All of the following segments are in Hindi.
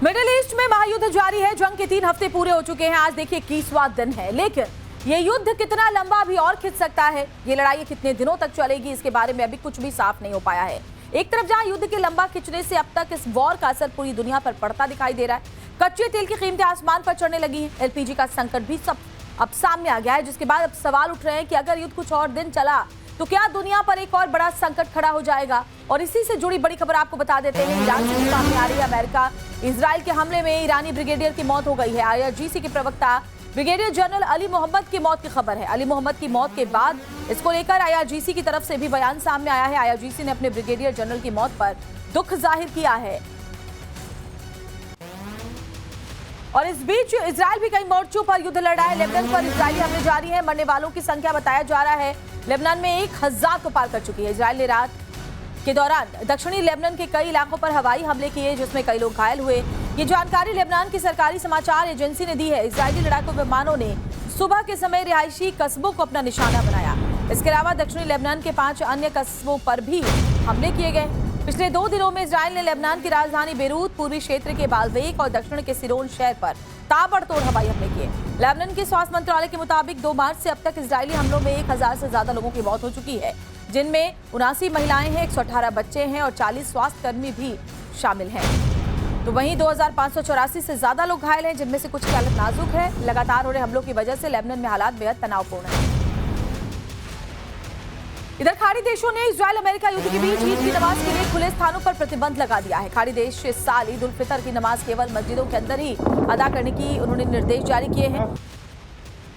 मिडिल ईस्ट में महायुद्ध जारी है। जंग के 3 हफ्ते पूरे हो चुके हैं। आज देखिए 21वां दिन है, लेकिन ये युद्ध कितना लंबा अभी और खिंच सकता है, ये लड़ाई कितने दिनों तक चलेगी, इसके बारे में अभी कुछ भी साफ नहीं हो पाया है। एक तरफ जहां युद्ध के लंबा खिंचने से अब तक इस वॉर का असर पूरी दुनिया पर पड़ता दिखाई दे रहा है। कच्चे तेल की कीमतें आसमान पर चढ़ने लगी हैं। एलपीजी का संकट भी सब अब सामने आ गया है, जिसके बाद अब सवाल उठ रहे हैं कि अगर युद्ध कुछ और दिन चला तो क्या दुनिया पर एक और बड़ा संकट खड़ा हो जाएगा। और इसी से जुड़ी बड़ी खबर आपको बता देते हैं। ईरान से सामने आ रही है। अमेरिका इजराइल के हमले में ईरानी ब्रिगेडियर की मौत हो गई है। आईआरजीसी के प्रवक्ता ब्रिगेडियर जनरल अली मोहम्मद की मौत की खबर है। अली मोहम्मद की मौत के बाद इसको लेकर आईआरजीसी की तरफ से भी बयान सामने आया है। आईआरजीसी ने अपने ब्रिगेडियर जनरल की मौत पर दुख जाहिर किया है। और इस बीच इजराइल भी कई मोर्चों पर युद्ध लड़ रहा है। लेबनान पर इजरायली हमले जारी है। मरने वालों की संख्या बताया जा रहा है लेबनान में 1000 को पार कर चुकी है। इजराइल ने रात के दौरान दक्षिणी लेबनान के कई इलाकों पर हवाई हमले किए, जिसमें कई लोग घायल हुए। ये जानकारी लेबनान की सरकारी समाचार एजेंसी ने दी है। इजरायली लड़ाकू विमानों ने सुबह के समय रिहायशी कस्बों को अपना निशाना बनाया। इसके अलावा दक्षिणी लेबनान के 5 अन्य कस्बों पर भी हमले किए गए। पिछले 2 दिनों में इजराइल ने लेबनान की राजधानी बेरूत, पूर्वी क्षेत्र के बालवेक और दक्षिण के सिरोन शहर पर ताबड़तोड़ हवाई हमले किए। लेबनान के स्वास्थ्य मंत्रालय के मुताबिक 2 मार्च से अब तक इजरायली हमलों में 1000 से ज्यादा लोगों की मौत हो चुकी है, जिनमें 79 महिलाएं हैं, 118 बच्चे हैं और 40 स्वास्थ्य कर्मी भी शामिल हैं। तो वहीं 2584 से ज्यादा लोग घायल हैं, जिनमें से कुछ की हालत नाजुक है। लगातार हो रहे हमलों की वजह से लेबनान में हालात बेहद तनावपूर्ण है। इधर खाड़ी देशों ने इजराइल अमेरिका युद्ध के बीच ईद की नमाज के लिए खुले स्थानों पर प्रतिबंध लगा दिया है। खाड़ी देश इस साल ईद उल फितर की नमाज केवल मस्जिदों के अंदर ही अदा करने की उन्होंने निर्देश जारी किए हैं।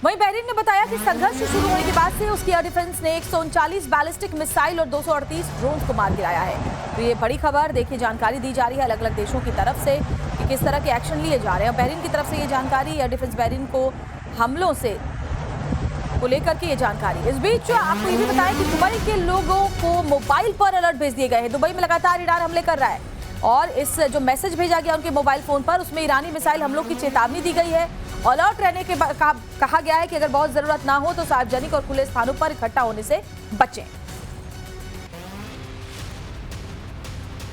वहीं बहरीन ने बताया कि संघर्ष शुरू होने के बाद से उसकी एयर डिफेंस ने 139 बैलिस्टिक मिसाइल और 238 ड्रोन को मार गिराया है। तो ये बड़ी खबर देखिए, जानकारी दी जा रही है अलग अलग देशों की तरफ से कि किस तरह के एक्शन लिए जा रहे हैं। बहरीन की तरफ से ये जानकारी, एयर डिफेंस बहरीन को हमलों से को लेकर के ये जानकारी। इस बीच आपको ये भी बताया कि दुबई के लोगों को मोबाइल पर अलर्ट भेज दिए गए हैं। दुबई में लगातार ईरान हमले कर रहा है और इस जो मैसेज भेजा गया उनके मोबाइल फोन पर, उसमें ईरानी मिसाइल हमलों की चेतावनी दी गई है। अलर्ट रहने के कहा गया है कि अगर बहुत जरूरत ना हो तो सार्वजनिक और खुले स्थानों पर इकट्ठा होने से बचें।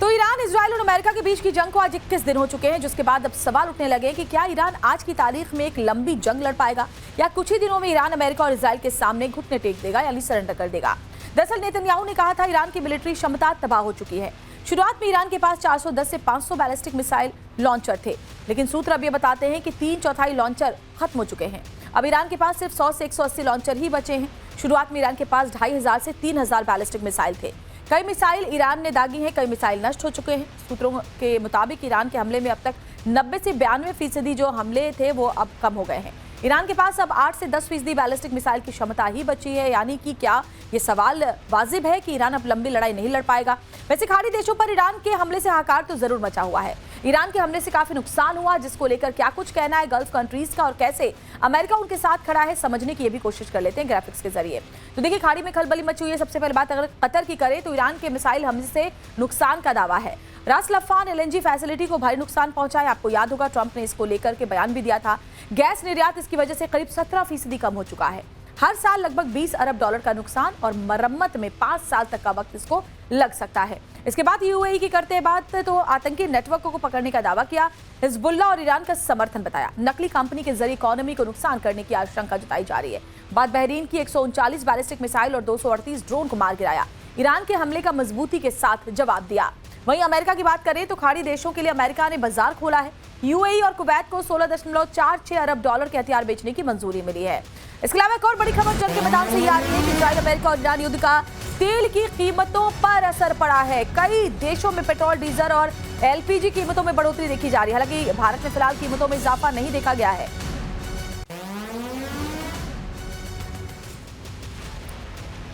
तो ईरान, इजराइल और अमेरिका के बीच की जंग को आज 21 दिन हो चुके हैं, जिसके बाद अब सवाल उठने लगे कि क्या ईरान आज की तारीख में एक लंबी जंग लड़ पाएगा या कुछ ही दिनों में ईरान अमेरिका और इजराइल के सामने घुटने टेक देगा यानी सरेंडर कर देगा। दरअसल नेतन्याहू ने कहा था ईरान की मिलिट्री क्षमता तबाह हो चुकी है। शुरुआत में ईरान के पास 410 से 500 बैलिस्टिक मिसाइल लॉन्चर थे, लेकिन सूत्र अब ये बताते हैं कि 3/4 लॉन्चर खत्म हो चुके हैं। अब ईरान के पास सिर्फ 100 से 180 लॉन्चर ही बचे हैं। शुरुआत में ईरान के पास 2500 से 3000 बैलिस्टिक मिसाइल थे। कई मिसाइल ईरान ने दागी हैं, कई मिसाइल नष्ट हो चुके हैं। सूत्रों के मुताबिक ईरान के हमले में अब तक 90 से 92% जो हमले थे वो अब कम हो गए हैं। ईरान के पास अब 8 से 10% बैलिस्टिक मिसाइल की क्षमता ही बची है, यानी कि क्या ये सवाल वाजिब है कि ईरान अब लंबी लड़ाई नहीं लड़ पाएगा। वैसे खाड़ी देशों पर ईरान के हमले से हाहाकार तो जरूर मचा हुआ है। ईरान के हमले से काफी नुकसान हुआ, जिसको लेकर क्या कुछ कहना है गल्फ कंट्रीज का और कैसे अमेरिका उनके साथ खड़ा है, समझने की ये भी कोशिश कर लेते हैं ग्राफिक्स के जरिए। तो देखिए, खाड़ी में खलबली मची हुई है। सबसे पहले बात अगर कतर की करें तो ईरान के मिसाइल हमले से नुकसान का दावा है। रास लफान एलएनजी फैसिलिटी को भारी नुकसान पहुंचा है। आपको याद होगा ट्रंप ने इसको लेकर के बयान भी दिया था। गैस निर्यात इसकी वजह से करीब 17% कम हो चुका है। हर साल लगभग 20 अरब डॉलर का नुकसान और मरम्मत में 5 साल तक का वक्त इसको लग सकता है। इसके बाद यूएई की करते बात तो आतंकी नेटवर्कों को पकड़ने का दावा किया, हिजबुल्लाह और ईरान का समर्थन बताया। नकली कंपनी के जरिए इकोनॉमी को नुकसान करने की आशंका जताई जा रही है। बाद बहरीन की 139 बैलिस्टिक मिसाइल और 238 ड्रोन को मार गिराया। ईरान के हमले का मजबूती के साथ जवाब दिया। वहीं अमेरिका की बात करें तो खाड़ी देशों के लिए अमेरिका ने बाजार खोला है। यूएई और कुवैत को 16.46 अरब डॉलर के हथियार बेचने की मंजूरी मिली है। इसके अलावा एक और बड़ी खबर जंग के मैदान से ये आ रही है कि इजराइल, अमेरिका और ईरान युद्ध का तेल की कीमतों पर असर पड़ा है। कई देशों में पेट्रोल, डीजल और एलपीजी कीमतों में बढ़ोतरी देखी जा रही है। हालांकि भारत में फिलहाल कीमतों में इजाफा नहीं देखा गया है।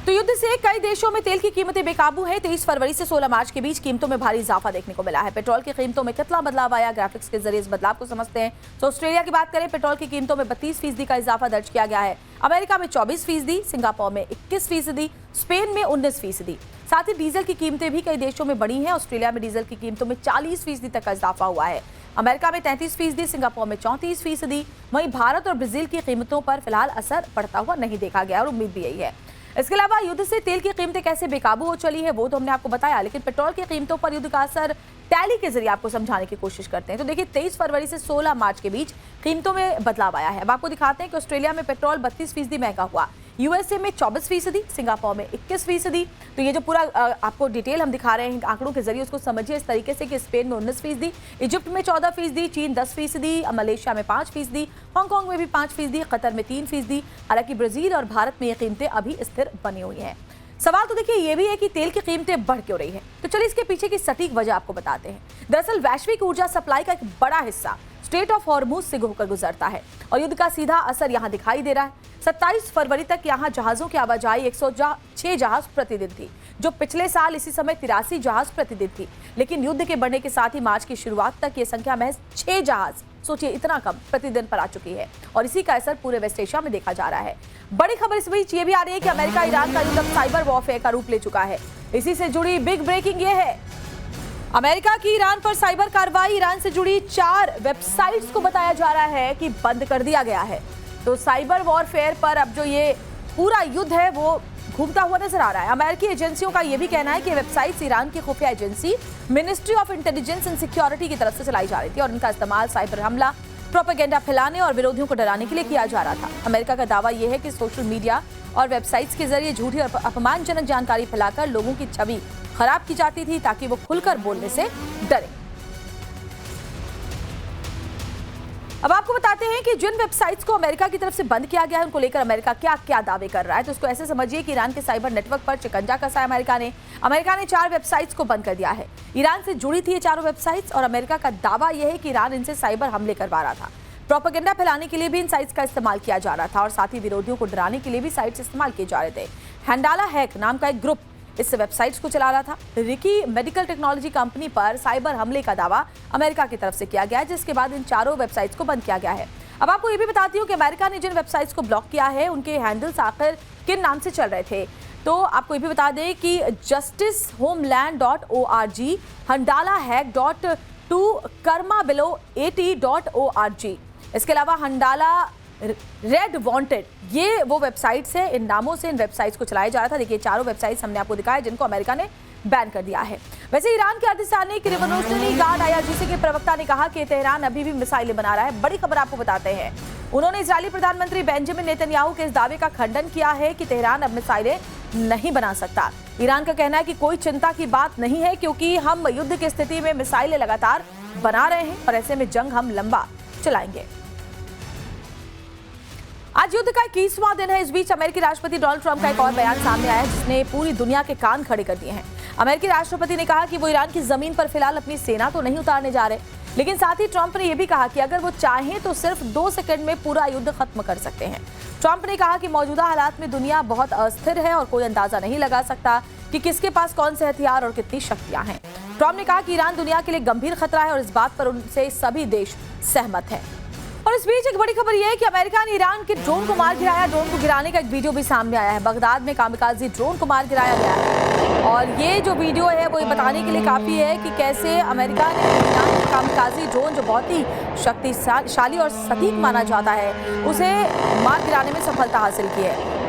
तो युद्ध से कई देशों में तेल की कीमतें बेकाबू हैं। 23 फरवरी से 16 मार्च के बीच कीमतों में भारी इजाफा देखने को मिला है। पेट्रोल की कीमतों में कितना बदलाव आया, ग्राफिक्स के जरिए इस बदलाव को समझते हैं। तो ऑस्ट्रेलिया की बात करें, पेट्रोल की कीमतों में 32% का इजाफा दर्ज किया गया है। अमेरिका में 24%, सिंगापुर में 21%, स्पेन में 19%। साथ ही डीजल की कीमतें भी कई देशों में बढ़ी हैं। ऑस्ट्रेलिया में डीजल की कीमतों में 40% तक का इजाफा हुआ है। अमेरिका में 33%, सिंगापुर में 34%। वहीं भारत और ब्राजील की कीमतों पर फिलहाल असर पड़ता हुआ नहीं देखा गया और उम्मीद भी यही है। इसके अलावा युद्ध से तेल की कीमतें कैसे बेकाबू हो चली है वो तो हमने आपको बताया, लेकिन पेट्रोल की कीमतों पर युद्ध का असर टैली के जरिए आपको समझाने की कोशिश करते हैं। तो देखिए 23 फरवरी से 16 मार्च के बीच कीमतों में बदलाव आया है। अब आपको दिखाते हैं कि ऑस्ट्रेलिया में पेट्रोल 32% महंगा हुआ, यूएसए में 24%, सिंगापुर में 21%। तो ये जो पूरा आपको डिटेल हम दिखा रहे हैं आंकड़ों के जरिए, उसको समझिए इस तरीके से कि स्पेन में 19%, इजिप्ट में 14%, चीन 10%, मलेशिया में 5%, हांगकांग में भी 5%, कतर में 3%। हालांकि ब्राजील और भारत में ये कीमतें अभी स्थिर बनी हुई हैं। सवाल तो देखिए ये भी है कि तेल की कीमतें बढ़ क्यों रही है। तो चलिए इसके पीछे की सटीक वजह आपको बताते हैं। दरअसल वैश्विक ऊर्जा सप्लाई का एक बड़ा हिस्सा स्ट्रेट ऑफ हॉर्मुज से होकर गुजरता है और युद्ध का सीधा असर यहां दिखाई दे रहा है। 27 फरवरी तक यहां जहाजों की आवाजाही 106 जहाज प्रतिदिन थी, जो पिछले साल इसी समय 83 जहाज प्रतिदिन थी। लेकिन युद्ध के बढ़ने के साथ ही मार्च की शुरुआत तक ये संख्या महज 6 जहाज, सोचिए इतना कम प्रतिदिन पर आ चुकी है और इसी का असर पूरे वेस्ट एशिया में देखा जा रहा है। बड़ी खबर इस बीच ये भी आ रही है कि अमेरिका ईरान का युद्ध अब साइबर वॉरफेयर का रूप ले चुका है। इसी से जुड़ी बिग ब्रेकिंग ये है, अमेरिका की ईरान पर साइबर कार्रवाई, ईरान से जुड़ी 4 वेबसाइट्स को बताया जा रहा है कि बंद कर दिया गया है। तो साइबर वॉरफेयर पर अब जो ये पूरा युद्ध है वो घूमता हुआ नजर आ रहा है। अमेरिकी एजेंसियों का यह भी कहना है कि वेबसाइट्स ईरान की खुफिया agency ministry of intelligence and security की तरफ से चलाई जा रही थी और इनका इस्तेमाल साइबर हमला, प्रोपेगेंडा फैलाने और विरोधियों को डराने के लिए किया जा रहा था। अमेरिका का दावा यह है कि सोशल मीडिया और वेबसाइट्स के जरिए झूठी और अपमानजनक जानकारी फैलाकर लोगों की छवि खराब की जाती थी ताकि वो खुलकर बोलने से डरे। अब आपको बताते हैं कि जिन वेबसाइट्स को अमेरिका की तरफ से बंद किया गया है उनको लेकर अमेरिका क्या क्या दावे कर रहा है। तो उसको ऐसे समझिए कि ईरान के साइबर नेटवर्क पर शिकंजा कसा है अमेरिका ने 4 वेबसाइट्स को बंद कर दिया है। ईरान से जुड़ी थी ये चारों वेबसाइट्स और अमेरिका का दावा यह है कि ईरान इनसे साइबर हमले करवा रहा था। प्रोपेगेंडा फैलाने के लिए भी इन साइट्स का इस्तेमाल किया जा रहा था और साथ ही विरोधियों को डराने के लिए भी साइट्स इस्तेमाल किए जा रहे थे। हैंडाला हैक नाम का एक ग्रुप इस वेबसाइट्स को चला रहा था। रिकी मेडिकल टेक्नोलॉजी कंपनी पर साइबर हमले का दावा अमेरिका की तरफ से किया गया है, जिसके बाद इन चारों वेबसाइट्स को बंद किया गया है। अब आपको ये भी बताती हूँ कि अमेरिका ने जिन वेबसाइट्स को ब्लॉक किया है उनके हैंडल्स आखिर किन नाम से चल रहे थे। तो आपको ये भी बता दें कि justicehomeland.org, handalahack.to, karmabelow80.org, इसके अलावा हंडाला रेड वांटेड, ये वो वेबसाइट्स है। इन नामों से इन वेबसाइट्स को चलाया जा रहा था। देखिए चारों वेबसाइट्स हमने आपको दिखाया जिनको अमेरिका ने बैन कर दिया है। वैसे ईरान के अर्धसैनिक रिवोल्यूशनरी गार्ड IRGC के प्रवक्ता ने कहा कि तेहरान अभी भी मिसाइलें बना रहा है। बड़ी खबर आपको बताते हैं, उन्होंने इजरायली प्रधानमंत्री बेंजामिन नेतन्याहू के इस दावे का खंडन किया है कि तेहरान अब मिसाइलें नहीं बना सकता। ईरान का कहना है कि कोई चिंता की बात नहीं है क्योंकि हम युद्ध की स्थिति में मिसाइलें लगातार बना रहे हैं और ऐसे में जंग हम लंबा चलाएंगे। आज युद्ध का 21वां दिन है। इस बीच अमेरिकी राष्ट्रपति डोनाल्ड ट्रंप का एक और बयान सामने आया है जिसने पूरी दुनिया के कान खड़े कर दिए हैं। अमेरिकी राष्ट्रपति ने कहा कि वो ईरान की जमीन पर फिलहाल अपनी सेना तो नहीं उतारने जा रहे, लेकिन साथ ही ट्रंप ने यह भी कहा कि अगर वो चाहें तो सिर्फ 2 सेकंड में पूरा युद्ध खत्म कर सकते हैं। ट्रंप ने कहा कि मौजूदा हालात में दुनिया बहुत अस्थिर है और कोई अंदाजा नहीं लगा सकता कि किसके पास कौन से हथियार और कितनी शक्तियां हैं। ट्रंप ने कहा कि ईरान दुनिया के लिए गंभीर खतरा है और इस बात पर उनसे सभी देश सहमत हैं। और इस बीच एक बड़ी खबर यह है कि अमेरिका ने ईरान के ड्रोन को मार गिराया। ड्रोन को गिराने का एक वीडियो भी सामने आया है। बगदाद में कामिकाजी ड्रोन को मार गिराया गया है और ये जो वीडियो है वो ये बताने के लिए काफी है कि कैसे अमेरिका ने ईरान के कामिकाजी ड्रोन, जो बहुत ही शक्तिशाली और सटीक माना जाता है, उसे मार गिराने में सफलता हासिल की है।